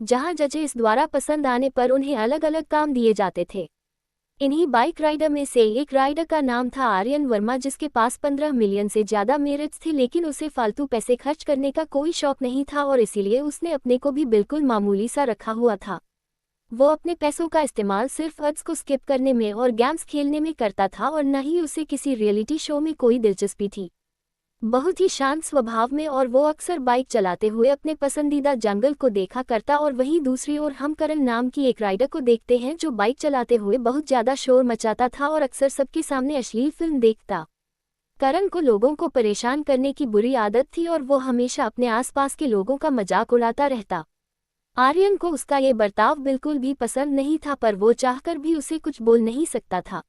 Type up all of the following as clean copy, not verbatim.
जहां जजेस द्वारा पसंद आने पर उन्हें अलग अलग काम दिए जाते थे। इन्हीं बाइक राइडर में से एक राइडर का नाम था आर्यन वर्मा, जिसके पास 15 मिलियन से ज्यादा मेरिट्स थे, लेकिन उसे फालतू पैसे खर्च करने का कोई शौक नहीं था और इसीलिए उसने अपने को भी बिल्कुल मामूली सा रखा हुआ था। वो अपने पैसों का इस्तेमाल सिर्फ एड्स को स्किप करने में और गेम्स खेलने में करता था और न ही उसे किसी रियलिटी शो में कोई दिलचस्पी थी। बहुत ही शांत स्वभाव में और वो अक्सर बाइक चलाते हुए अपने पसंदीदा जंगल को देखा करता। और वहीं दूसरी ओर हम करण नाम की एक राइडर को देखते हैं जो बाइक चलाते हुए बहुत ज़्यादा शोर मचाता था और अक्सर सबके सामने अश्लील फिल्म देखता। करण को लोगों को परेशान करने की बुरी आदत थी और वो हमेशा अपने आसपास के लोगों का मजाक उड़ाता रहता। आर्यन को उसका ये बर्ताव बिल्कुल भी पसंद नहीं था, पर वो चाहकर भी उसे कुछ बोल नहीं सकता था।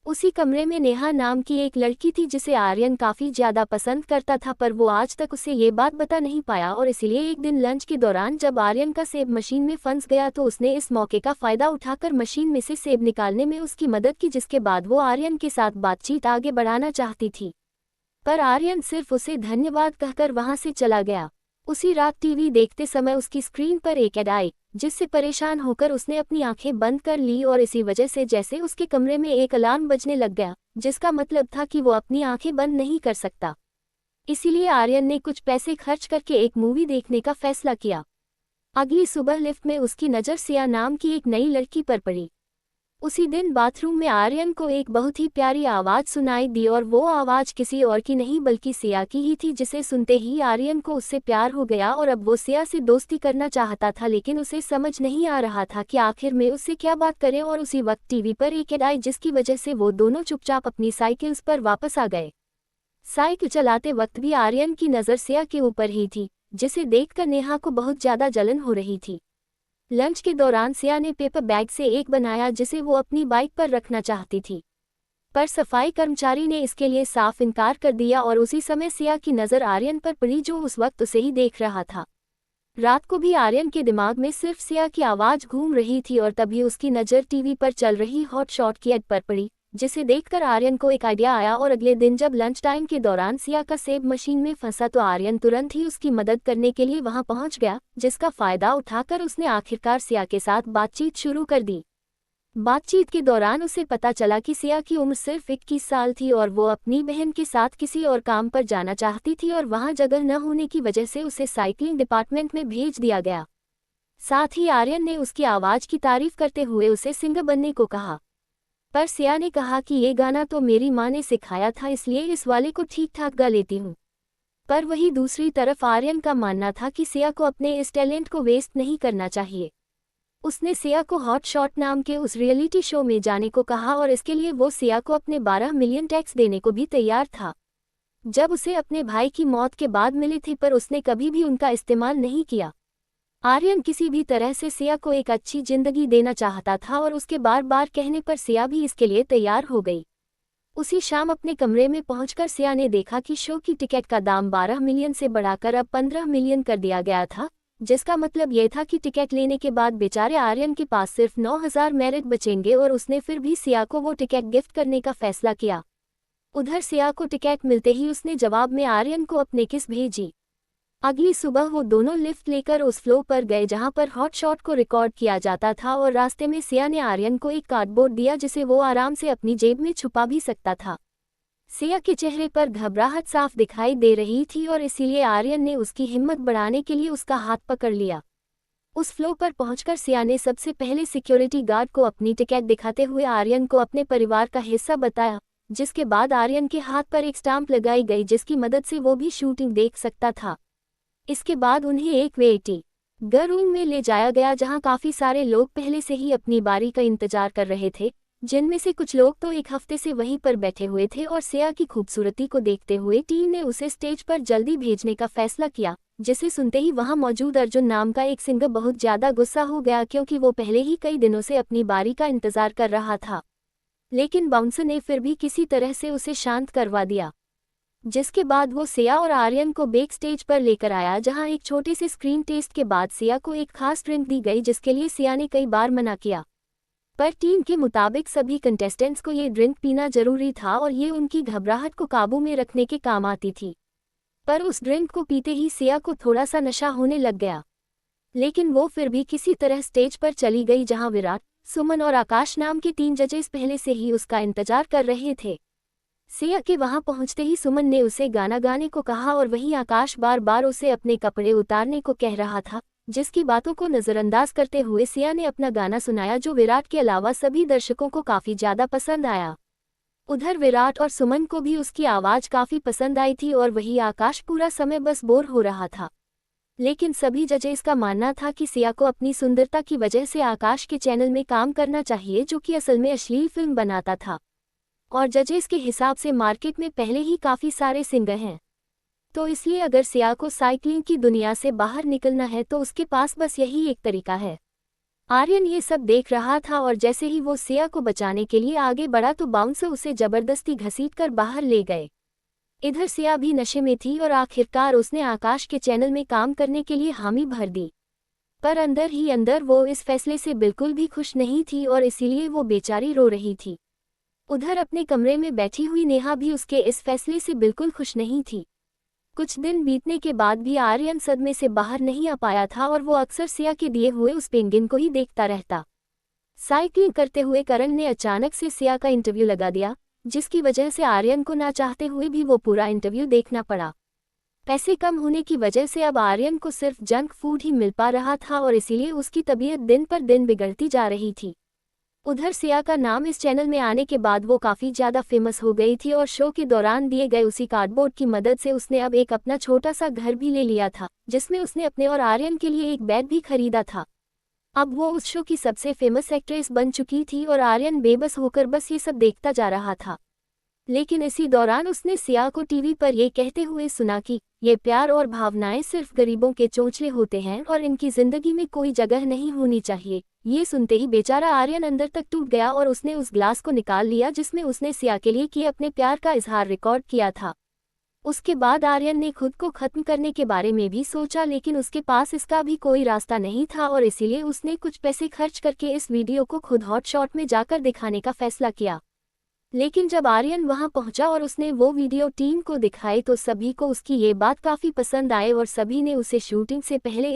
उसी कमरे में नेहा नाम की एक लड़की थी जिसे आर्यन काफ़ी ज़्यादा पसंद करता था, पर वो आज तक उसे ये बात बता नहीं पाया और इसलिए एक दिन लंच के दौरान जब आर्यन का सेब मशीन में फंस गया तो उसने इस मौके का फ़ायदा उठाकर मशीन में से सेब निकालने में उसकी मदद की, जिसके बाद वो आर्यन के साथ बातचीत आगे बढ़ाना चाहती थी। पर आर्यन सिर्फ उसे धन्यवाद कहकर वहाँ से चला गया। उसी रात टीवी देखते समय उसकी स्क्रीन पर एक ऐड आई, जिससे परेशान होकर उसने अपनी आंखें बंद कर ली और इसी वजह से जैसे उसके कमरे में एक अलार्म बजने लग गया, जिसका मतलब था कि वो अपनी आंखें बंद नहीं कर सकता। इसीलिए आर्यन ने कुछ पैसे खर्च करके एक मूवी देखने का फैसला किया। अगली सुबह लिफ्ट में उसकी नज़र सिया नाम की एक नई लड़की पर पड़ी। उसी दिन बाथरूम में आर्यन को एक बहुत ही प्यारी आवाज़ सुनाई दी और वो आवाज़ किसी और की नहीं बल्कि सिया की ही थी, जिसे सुनते ही आर्यन को उससे प्यार हो गया और अब वो सिया से दोस्ती करना चाहता था, लेकिन उसे समझ नहीं आ रहा था कि आखिर में उससे क्या बात करें। और उसी वक्त टीवी पर एक ऐड आई, जिसकी वजह से वो दोनों चुपचाप अपनी साइकिल्स पर वापस आ गए। साइकिल चलाते वक्त भी आर्यन की नज़र सिया के ऊपर ही थी, जिसे देखकर नेहा को बहुत ज़्यादा जलन हो रही थी। लंच के दौरान सिया ने पेपर बैग से एक बनाया जिसे वो अपनी बाइक पर रखना चाहती थी, पर सफाई कर्मचारी ने इसके लिए साफ इनकार कर दिया और उसी समय सिया की नज़र आर्यन पर पड़ी, जो उस वक्त उसे ही देख रहा था। रात को भी आर्यन के दिमाग में सिर्फ सिया की आवाज़ घूम रही थी और तभी उसकी नज़र टीवी पर चल रही हॉट शॉट की ऐड पर पड़ी, जिसे देखकर आर्यन को एक आइडिया आया और अगले दिन जब लंच टाइम के दौरान सिया का सेब मशीन में फंसा तो आर्यन तुरंत ही उसकी मदद करने के लिए वहां पहुंच गया, जिसका फायदा उठाकर उसने आखिरकार सिया के साथ बातचीत शुरू कर दी। बातचीत के दौरान उसे पता चला कि सिया की उम्र सिर्फ 21 साल थी और वो अपनी बहन के साथ किसी और काम पर जाना चाहती थी और वहां जगह न होने की वजह से उसे साइकिलिंग डिपार्टमेंट में भेज दिया गया। साथ ही आर्यन ने उसकी आवाज़ की तारीफ करते हुए उसे सिंगर बनने को कहा, पर सिया ने कहा कि ये गाना तो मेरी माँ ने सिखाया था, इसलिए इस वाले को ठीक ठाक गा लेती हूँ। पर वही दूसरी तरफ आर्यन का मानना था कि सिया को अपने इस टैलेंट को वेस्ट नहीं करना चाहिए। उसने सिया को हॉट शॉट नाम के उस रियलिटी शो में जाने को कहा और इसके लिए वो सिया को अपने 12 मिलियन टैक्स देने को भी तैयार था। जब उसे अपने भाई की मौत के बाद मिली थी, पर उसने कभी भी उनका इस्तेमाल नहीं किया। आर्यन किसी भी तरह से सिया को एक अच्छी जिंदगी देना चाहता था और उसके बार बार कहने पर सिया भी इसके लिए तैयार हो गई। उसी शाम अपने कमरे में पहुंचकर सिया ने देखा कि शो की टिकट का दाम 12 मिलियन से बढ़ाकर अब 15 मिलियन कर दिया गया था, जिसका मतलब यह था कि टिकट लेने के बाद बेचारे आर्यन के पास सिर्फ 9,000 मेरिट बचेंगे और उसने फिर भी सिया को वो टिकट गिफ्ट करने का फैसला किया। उधर सिया को टिकट मिलते ही उसने जवाब में आर्यन को अपने किस भेजी। अगली सुबह वो दोनों लिफ्ट लेकर उस फ्लोर पर गए जहां पर हॉट शॉट को रिकॉर्ड किया जाता था और रास्ते में सिया ने आर्यन को एक कार्डबोर्ड दिया जिसे वो आराम से अपनी जेब में छुपा भी सकता था। सिया के चेहरे पर घबराहट साफ दिखाई दे रही थी और इसीलिए आर्यन ने उसकी हिम्मत बढ़ाने के लिए उसका हाथ पकड़ लिया। उस फ्लोर पर पहुंचकर सिया ने सबसे पहले सिक्योरिटी गार्ड को अपनी टिकट दिखाते हुए आर्यन को अपने परिवार का हिस्सा बताया, जिसके बाद आर्यन के हाथ पर एक स्टाम्प लगाई गई जिसकी मदद से वो भी शूटिंग देख सकता था। इसके बाद उन्हें एक वेटिंग रूम में ले जाया गया जहां काफी सारे लोग पहले से ही अपनी बारी का इंतजार कर रहे थे, जिनमें से कुछ लोग तो एक हफ्ते से वहीं पर बैठे हुए थे और सिया की खूबसूरती को देखते हुए टीम ने उसे स्टेज पर जल्दी भेजने का फैसला किया, जिसे सुनते ही वहां मौजूद अर्जुन नाम का एक सिंगर बहुत ज्यादा गुस्सा हो गया क्योंकि वो पहले ही कई दिनों से अपनी बारी का इंतजार कर रहा था। लेकिन बाउंसर ने फिर भी किसी तरह से उसे शांत करवा दिया, जिसके बाद वो सिया और आर्यन को बैक स्टेज पर लेकर आया जहां एक छोटे से स्क्रीन टेस्ट के बाद सिया को एक खास ड्रिंक दी गई जिसके लिए सिया ने कई बार मना किया, पर टीम के मुताबिक सभी कंटेस्टेंट्स को ये ड्रिंक पीना जरूरी था और ये उनकी घबराहट को काबू में रखने के काम आती थी। पर उस ड्रिंक को पीते ही सिया को थोड़ा सा नशा होने लग गया। लेकिन वो फिर भी किसी तरह स्टेज पर चली गई जहां विराट, सुमन और आकाश नाम के 3 जजेस पहले से ही उसका इंतजार कर रहे थे। सिया के वहां पहुंचते ही सुमन ने उसे गाना गाने को कहा और वहीं आकाश बार बार उसे अपने कपड़े उतारने को कह रहा था, जिसकी बातों को नजरअंदाज करते हुए सिया ने अपना गाना सुनाया जो विराट के अलावा सभी दर्शकों को काफी ज्यादा पसंद आया। उधर विराट और सुमन को भी उसकी आवाज काफी पसंद आई थी और वही आकाश पूरा समय बस बोर हो रहा था। लेकिन सभी जजेस का मानना था कि सिया को अपनी सुंदरता की वजह से आकाश के चैनल में काम करना चाहिए, जो कि असल में अश्लील फिल्म बनाता था। और जजेस के हिसाब से मार्केट में पहले ही काफी सारे सिंगर हैं, तो इसलिए अगर सिया को साइकिलिंग की दुनिया से बाहर निकलना है तो उसके पास बस यही एक तरीका है। आर्यन ये सब देख रहा था और जैसे ही वो सिया को बचाने के लिए आगे बढ़ा तो बाउंसर उसे जबरदस्ती घसीटकर बाहर ले गए। इधर सिया भी नशे में थी और आखिरकार उसने आकाश के चैनल में काम करने के लिए हामी भर दी। पर अंदर ही अंदर वो इस फैसले से बिल्कुल भी खुश नहीं थी और इसीलिए वो बेचारी रो रही थी। उधर अपने कमरे में बैठी हुई नेहा भी उसके इस फैसले से बिल्कुल खुश नहीं थी। कुछ दिन बीतने के बाद भी आर्यन सदमे से बाहर नहीं आ पाया था और वो अक्सर सिया के दिए हुए उस पेंगिन को ही देखता रहता। साइकिलिंग करते हुए करण ने अचानक से सिया का इंटरव्यू लगा दिया, जिसकी वजह से आर्यन को ना चाहते हुए भी वो पूरा इंटरव्यू देखना पड़ा। पैसे कम होने की वजह से अब आर्यन को सिर्फ जंक फूड ही मिल पा रहा था और इसीलिए उसकी तबीयत दिन पर दिन बिगड़ती जा रही थी। उधर सिया का नाम इस चैनल में आने के बाद वो काफ़ी ज़्यादा फेमस हो गई थी और शो के दौरान दिए गए उसी कार्डबोर्ड की मदद से उसने अब एक अपना छोटा सा घर भी ले लिया था, जिसमें उसने अपने और आर्यन के लिए एक बेड भी खरीदा था। अब वो उस शो की सबसे फेमस एक्ट्रेस बन चुकी थी और आर्यन बेबस होकर बस ये सब देखता जा रहा था। लेकिन इसी दौरान उसने सिया को टीवी पर ये कहते हुए सुना कि ये प्यार और भावनाएं सिर्फ गरीबों के चोंचले होते हैं और इनकी जिंदगी में कोई जगह नहीं होनी चाहिए। ये सुनते ही बेचारा आर्यन अंदर तक टूट गया और उसने उस ग्लास को निकाल लिया जिसमें उसने सिया के लिए किए अपने प्यार का इजहार रिकॉर्ड किया था। उसके बाद आर्यन ने खुद को खत्म करने के बारे में भी सोचा, लेकिन उसके पास इसका भी कोई रास्ता नहीं था और इसीलिए उसने कुछ पैसे खर्च करके इस वीडियो को खुद हॉट शॉट में जाकर दिखाने का फैसला किया। लेकिन जब आर्यन वहां पहुंचा और उसने वो वीडियो टीम को दिखाई तो सभी को उसकी ये बात काफी पसंद आई और सभी ने उसे शूटिंग से पहले